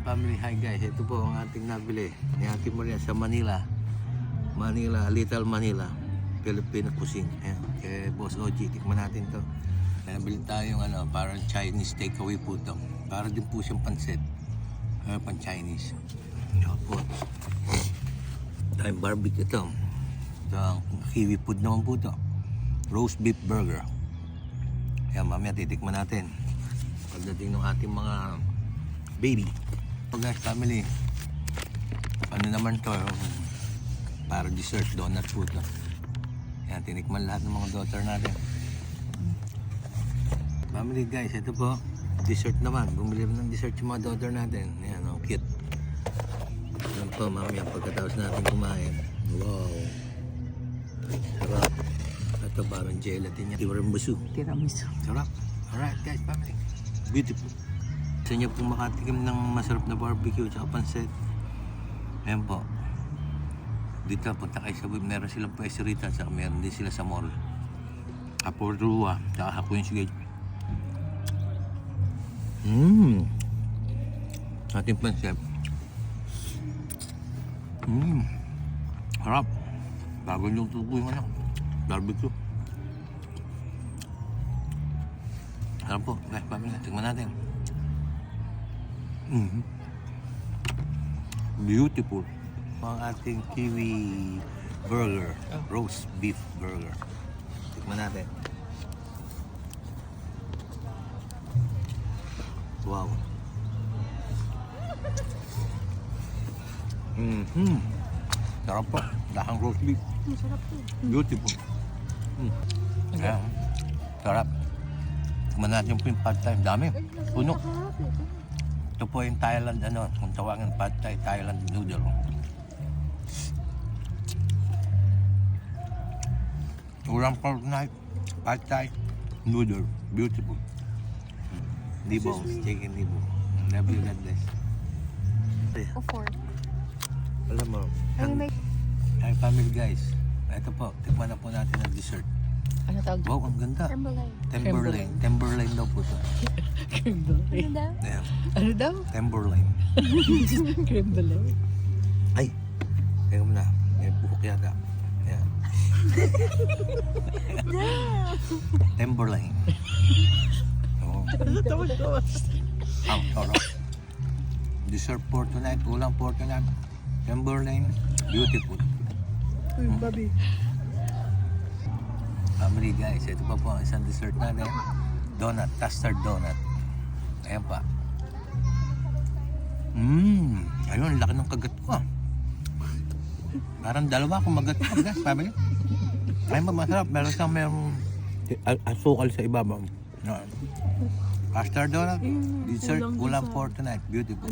family, hi guys. Ito po ang ating nabili. Nihatin mo rin sa Manila. Little Manila. Filipino cuisine. Ayan. Kaya Boss OG, tikman natin to. Nabili tayo yung parang Chinese takeaway po to. Para din po siyang pansit. Pan Chinese. Ito po. Tayong barbecue ito. Ito ang kiwi food naman po to. Roast beef burger. Ayan, mamaya titikman natin. Pagdating ng ating mga baby. So guys, family, ano naman to, para dessert, donut food. Yan, tinikman lahat ng mga daughter natin. Family guys, ito po, dessert naman. Bumili rin ng dessert yung mga daughter natin. Yan, ang cute. Yan po, mamaya pagkatapos natin kumain. Wow. Sarap. Ito parang gelatin niya. Tiramisu. Sarap. Alright guys, family. Beautiful. Gusto niyo pong makatikim ng masarap na barbecue at pansit. Ayan po. Dito punta kayo sa web. Meron silang pwesto rito at meron din sila sa mall. Apordua at Queen's Gate. Ating pansit. Harap. Bago yung tubo yung barbecue. Harap po. Guys, pamilya. Tingnan natin. Beautiful. Ang ating kiwi burger, roast beef burger. Tikman natin. Wow. Sarap po. Lahang roast beef. Masarap po. Beautiful. Ayan. Sarap. Tikman natin po yung pad thai. Dami. Puno. Ito po yung Thailand, kung tawagin pad thai, Thailand noodle. Ulam pork night, pad thai, noodle. Beautiful. Libo, steak and libo. Love you, God bless. O 4. Alam mo, hi family guys. Ito po, tikman na po natin ang dessert. Ano tawag? Wow, ang ganda. Timberline. Timberline daw po ito. Ano daw? Ayan, Ano daw? Timberline. Creme brulee. Ay, teka mo na. May buhok yata. Ayan. Timberline. Oo. Ang sarap. Dessert for tonight, ulam for tonight. Timberline, beautiful. Babi. Family guys, ito pa po ang isang dessert natin. Donut, custard donut. Ayan pa. Ayun, laki ng kagat ko. Parang dalawa kung magat ko. Sabi niya. Ayun pa, masarap. Meron siyang mayroong asukal sa ibabaw. Custard donut, dessert, ulam for tonight. Beautiful.